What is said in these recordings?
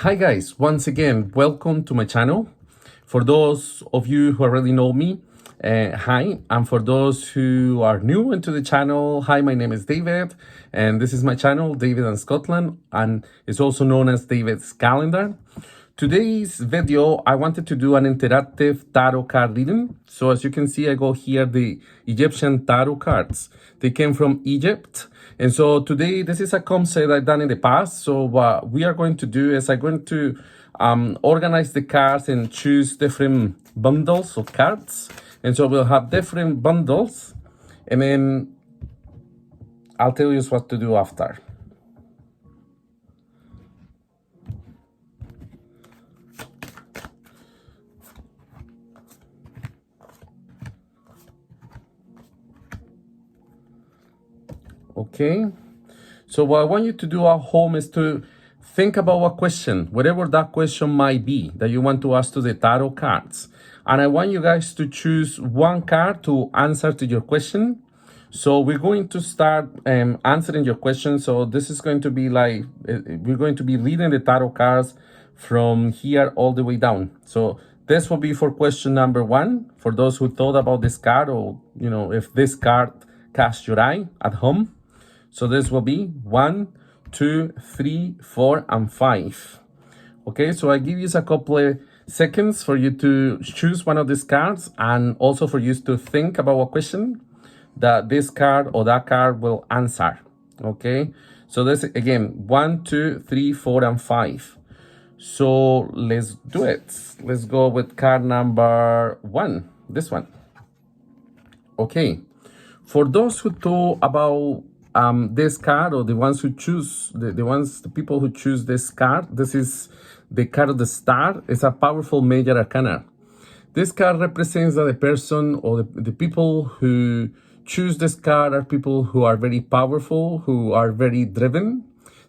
Hi guys, once again, welcome to my channel. For those of you who already know me, hi. And for those who are new into the channel, hi, my name is David, and this is my channel, David and Scotland, and it's also known as David's Calendar. Today's video, I wanted to do an interactive tarot card reading. So as you can see, I got here the Egyptian tarot cards. They came from Egypt. And so today, this is a concept I've done in the past. So what we are going to do is I'm going to organize the cards and choose different bundles of cards. And so we'll have different bundles. And then I'll tell you what to do after. Okay, so what I want you to do at home is to think about a question, whatever that question might be that you want to ask to the tarot cards. And I want you guys to choose one card to answer to your question. So we're going to start answering your question. So this is going to be like, we're going to be reading the tarot cards from here all the way down. So this will be for question number 1, for those who thought about this card, or, you know, if this card catch your eye at home. So this will be 1, 2, 3, 4, and 5. Okay, so I give you a couple of seconds for you to choose one of these cards, and also for you to think about a question that this card or that card will answer. Okay, so this again, 1, 2, 3, 4, and 5. So let's do it. Let's go with card number 1, this one. Okay, for those who thought about this card, or the ones who choose, the people who choose this card, this is the card of the Star. It's a powerful major arcana. This card represents that the person or the people who choose this card are people who are very powerful, who are very driven.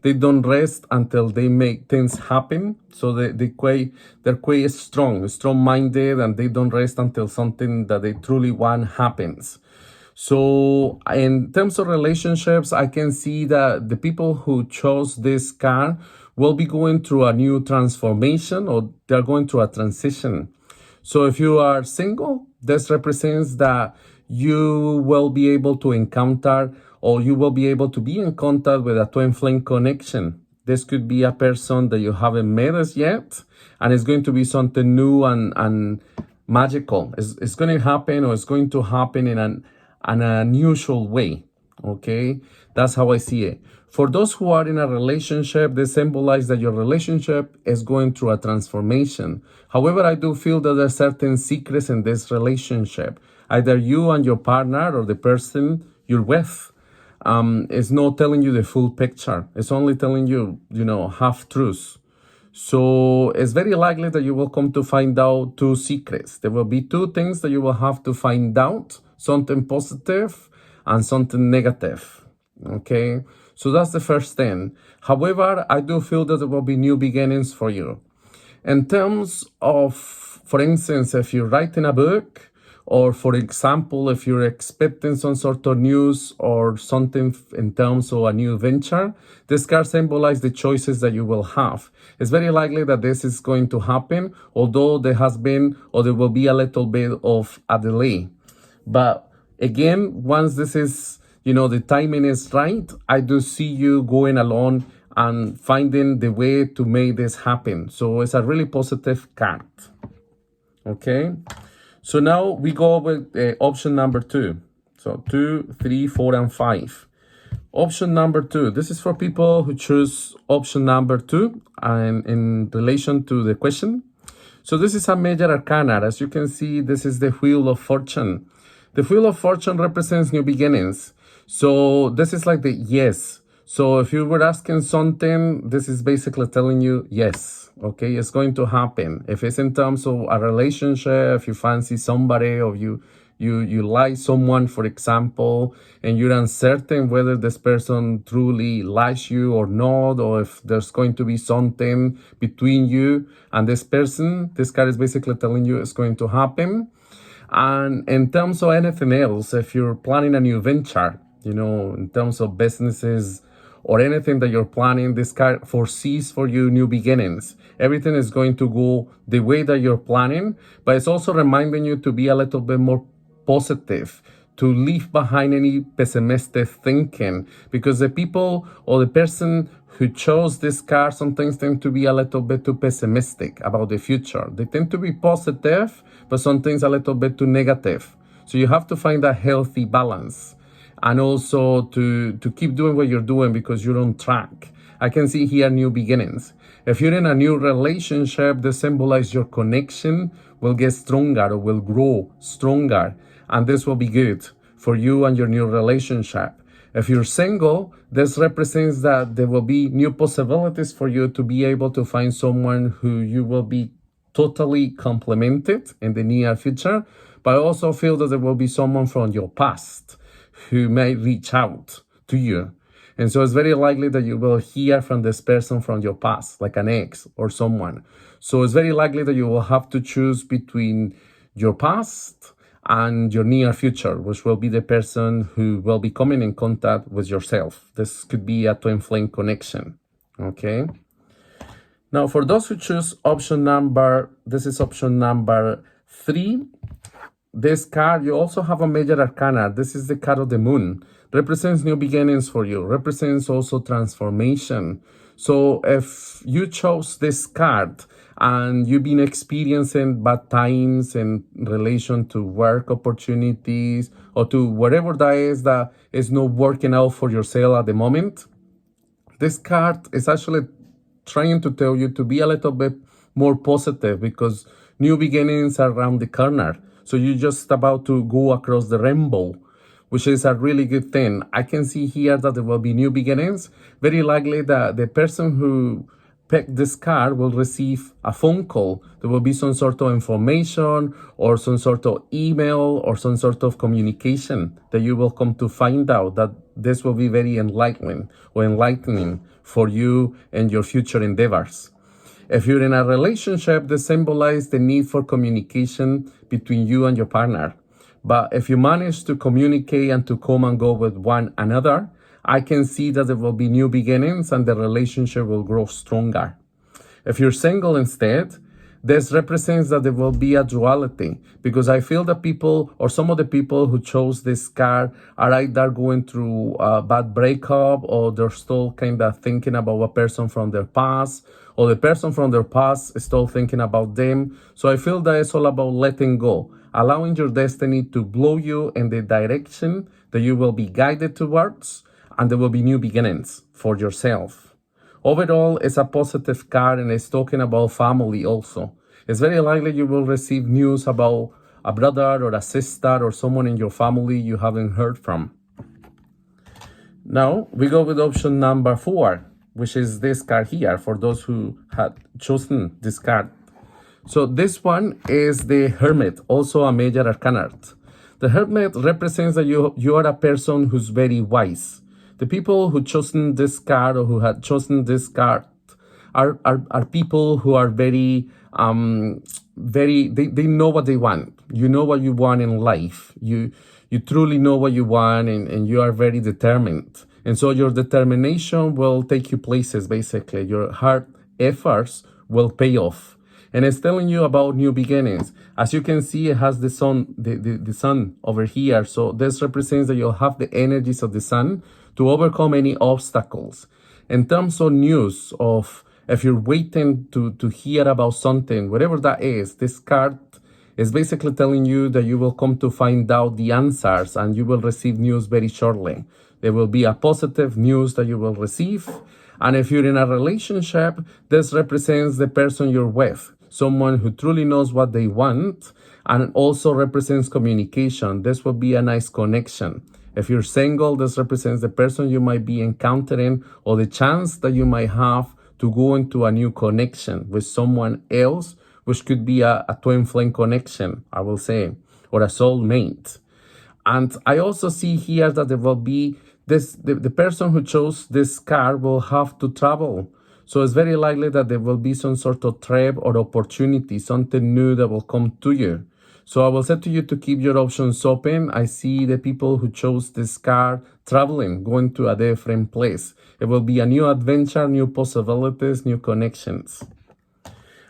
They don't rest until they make things happen. So they're quite strong-minded, and they don't rest until something that they truly want happens. So in terms of relationships, I can see that the people who chose this card will be going through a new transformation, or they're going through a transition. So if you are single, this represents that you will be able to encounter, or you will be able to be in contact with a twin flame connection. This could be a person that you haven't met as yet, and it's going to be something new and magical. It's going to happen, or it's going to happen in an unusual way. Okay, that's how I see it. For those who are in a relationship, they symbolize that your relationship is going through a transformation. However, I do feel that there are certain secrets in this relationship. Either you and your partner, or the person you're with, is not telling you the full picture. It's only telling you, half truths. So it's very likely that you will come to find out 2 secrets. There will be 2 things that you will have to find out, something positive and something negative. Okay, so that's the first thing. However, I do feel that there will be new beginnings for you. In terms of, for instance, if you're writing a book, or for example, if you're expecting some sort of news or something in terms of a new venture, this card symbolizes the choices that you will have. It's very likely that this is going to happen, although there has been, or there will be a little bit of a delay. But again, once this is, the timing is right, I do see you going along and finding the way to make this happen. So it's a really positive card. Okay. So now we go with option number 2. So 2, 3, 4, and 5. Option number 2. This is for people who choose option number 2 and in relation to the question. So this is a major arcana. As you can see, this is the Wheel of Fortune. The Wheel of Fortune represents new beginnings. So this is like the yes. So if you were asking something, this is basically telling you yes. Okay, it's going to happen. If it's in terms of a relationship, if you fancy somebody, or you like someone, for example, and you're uncertain whether this person truly likes you or not, or if there's going to be something between you and this person, this card is basically telling you it's going to happen. And in terms of anything else, if you're planning a new venture, in terms of businesses or anything that you're planning, this card foresees for you new beginnings. Everything is going to go the way that you're planning, but it's also reminding you to be a little bit more positive, to leave behind any pessimistic thinking, because the people or the person who chose this card sometimes tend to be a little bit too pessimistic about the future. They tend to be positive, but sometimes a little bit too negative. So you have to find a healthy balance, and also to keep doing what you're doing because you're on track. I can see here new beginnings. If you're in a new relationship, this symbolizes your connection will get stronger or will grow stronger. And this will be good for you and your new relationship. If you're single, this represents that there will be new possibilities for you to be able to find someone who you will be totally complemented in the near future. But I also feel that there will be someone from your past who may reach out to you. And so it's very likely that you will hear from this person from your past, like an ex or someone. So it's very likely that you will have to choose between your past and your near future, which will be the person who will be coming in contact with yourself. This could be a twin flame connection, okay? Now, for those who choose this is option number 3. This card, you also have a major arcana. This is the card of the moon. Represents new beginnings for you. Represents also transformation. So if you chose this card and you've been experiencing bad times in relation to work opportunities or to whatever that is not working out for yourself at the moment, this card is actually trying to tell you to be a little bit more positive because new beginnings are around the corner. So you're just about to go across the rainbow, which is a really good thing. I can see here that there will be new beginnings. Very likely that the person who picked this card will receive a phone call. There will be some sort of information or some sort of email or some sort of communication that you will come to find out that this will be very enlightening for you and your future endeavors. If you're in a relationship, this symbolizes the need for communication between you and your partner. But if you manage to communicate and to come and go with one another, I can see that there will be new beginnings and the relationship will grow stronger. If you're single instead, this represents that there will be a duality, because I feel that people or some of the people who chose this card are either going through a bad breakup, or they're still kind of thinking about a person from their past, or the person from their past is still thinking about them. So I feel that it's all about letting go, allowing your destiny to blow you in the direction that you will be guided towards, and there will be new beginnings for yourself. Overall, it's a positive card, and it's talking about family also. It's very likely you will receive news about a brother or a sister or someone in your family you haven't heard from. Now, we go with option number 4, which is this card here, for those who had chosen this card. So this one is the Hermit, also a major arcana. The Hermit represents that you are a person who's very wise. The people who chosen this card or who had chosen this card are people who are very, they know what they want. You know what you want in life. You truly know what you want, and you are very determined. And so your determination will take you places, basically. Your hard efforts will pay off. And it's telling you about new beginnings. As you can see, it has the sun, the sun over here. So this represents that you'll have the energies of the sun to overcome any obstacles. In terms of news, of if you're waiting to hear about something, whatever that is, this card is basically telling you that you will come to find out the answers, and you will receive news very shortly. There will be a positive news that you will receive. And if you're in a relationship, this represents the person you're with, someone who truly knows what they want, and also represents communication. This will be a nice connection. If you're single, this represents the person you might be encountering, or the chance that you might have to go into a new connection with someone else, which could be a twin flame connection, I will say, or a soulmate. And I also see here that there will be the person who chose this card will have to travel. So it's very likely that there will be some sort of trip or opportunity, something new that will come to you. So I will say to you to keep your options open. I see the people who chose this card traveling, going to a different place. It will be a new adventure, new possibilities, new connections.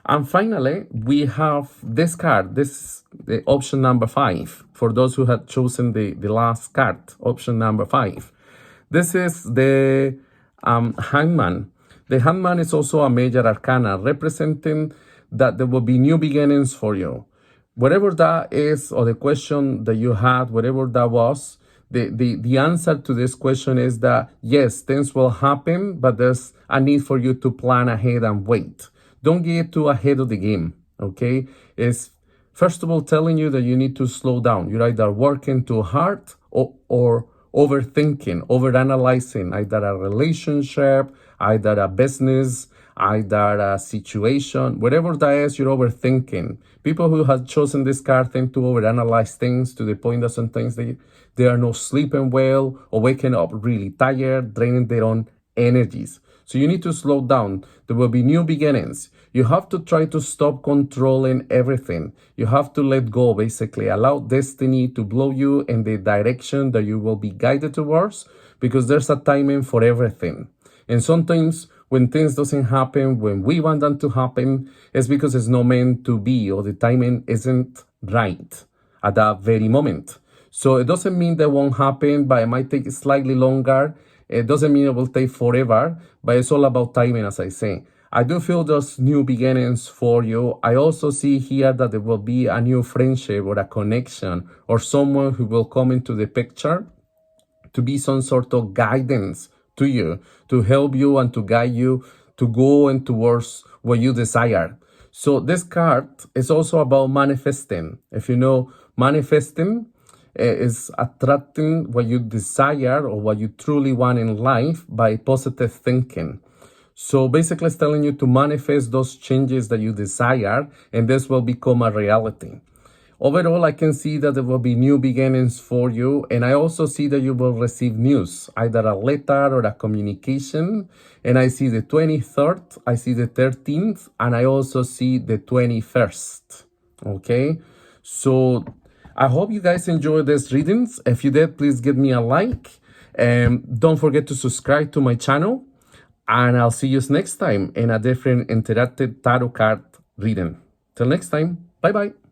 And finally, we have this card. This is the option number 5 for those who had chosen the last card, option number 5. This is the Hangman. The Hangman is also a major arcana representing that there will be new beginnings for you. Whatever that is, or the question that you had, whatever that was, the answer to this question is that yes, things will happen, but there's a need for you to plan ahead and wait. Don't get too ahead of the game, okay? It's first of all telling you that you need to slow down. You're either working too hard or overthinking, overanalyzing either a relationship, either a business, either a situation, whatever that is, you're overthinking. People who have chosen this card tend to overanalyze things to the point that sometimes they are not sleeping well or waking up really tired, draining their own energies. So you need to slow down. There will be new beginnings. You have to try to stop controlling everything. You have to let go, basically. Allow destiny to blow you in the direction that you will be guided towards, because there's a timing for everything. And sometimes when things doesn't happen when we want them to happen, it's because it's not meant to be, or the timing isn't right at that very moment. So it doesn't mean that won't happen, but it might take slightly longer. It doesn't mean it will take forever, but it's all about timing, as I say. I do feel there's new beginnings for you. I also see here that there will be a new friendship or a connection or someone who will come into the picture to be some sort of guidance to you, to help you and to guide you to go and towards what you desire. So this card is also about manifesting. If you know, manifesting is attracting what you desire or what you truly want in life by positive thinking. So basically it's telling you to manifest those changes that you desire, and this will become a reality. Overall, I can see that there will be new beginnings for you, and I also see that you will receive news, either a letter or a communication, and I see the 23rd, I see the 13th, and I also see the 21st, okay? So I hope you guys enjoyed these readings. If you did, please give me a like, and don't forget to subscribe to my channel, and I'll see you next time in a different interactive tarot card reading. Till next time, bye-bye.